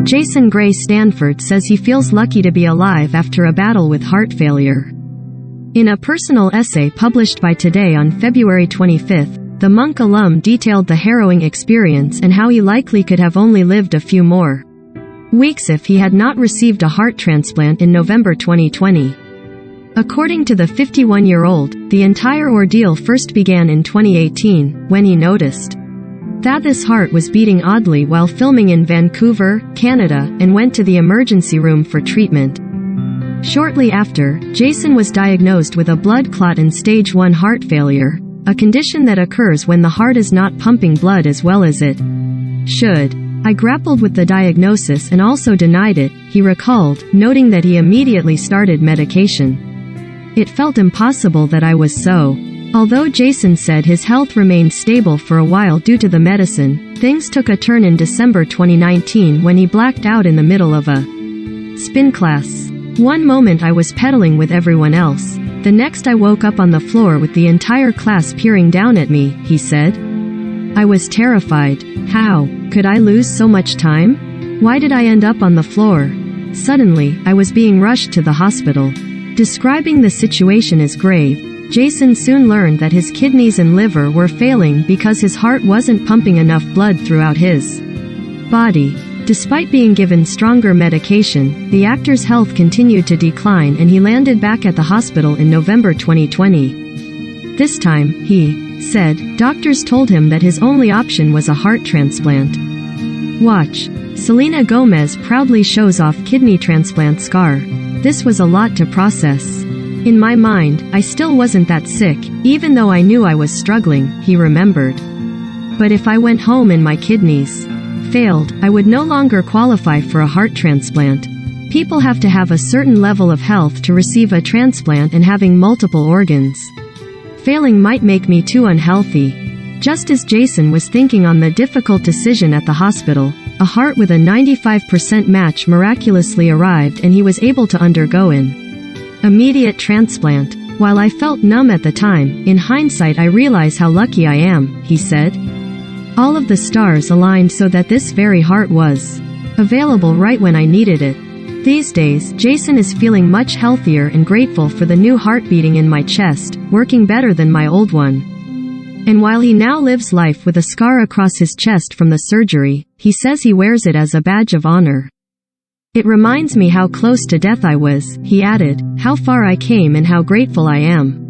Jason Gray-Stanford says he feels lucky to be alive after a battle with heart failure. In a personal essay published by Today on February 25, the Monk alum detailed the harrowing experience and how he likely could have only lived a few more weeks if he had not received a heart transplant in November 2020. According to the 51-year-old, the entire ordeal first began in 2018, when he noticed that his heart was beating oddly while filming in Vancouver, Canada, and went to the emergency room for treatment. Shortly after, Jason was diagnosed with a blood clot and stage 1 heart failure, a condition that occurs when the heart is not pumping blood as well as it should. I grappled with the diagnosis and also denied it, he recalled, noting that he immediately started medication. It felt impossible that I was so. Although Jason said his health remained stable for a while due to the medicine, things took a turn in December 2019 when he blacked out in the middle of a spin class. One moment I was pedaling with everyone else. The next I woke up on the floor with the entire class peering down at me, he said. I was terrified. How could I lose so much time? Why did I end up on the floor? Suddenly, I was being rushed to the hospital. Describing the situation as grave, Jason soon learned that his kidneys and liver were failing because his heart wasn't pumping enough blood throughout his body. Despite being given stronger medication, the actor's health continued to decline and he landed back at the hospital in November 2020. This time, he said, doctors told him that his only option was a heart transplant. Watch. Selena Gomez proudly shows off kidney transplant scar. This was a lot to process. In my mind, I still wasn't that sick, even though I knew I was struggling, he remembered. But if I went home and my kidneys failed, I would no longer qualify for a heart transplant. People have to have a certain level of health to receive a transplant, and having multiple organs failing might make me too unhealthy. Just as Jason was thinking on the difficult decision at the hospital, a heart with a 95% match miraculously arrived and he was able to undergo an immediate transplant. While I felt numb at the time, in hindsight I realize how lucky I am, he said. All of the stars aligned so that this very heart was available right when I needed it. These days, Jason is feeling much healthier and grateful for the new heart beating in my chest, working better than my old one. And while he now lives life with a scar across his chest from the surgery, he says he wears it as a badge of honor. It reminds me how close to death I was, he added, how far I came and how grateful I am.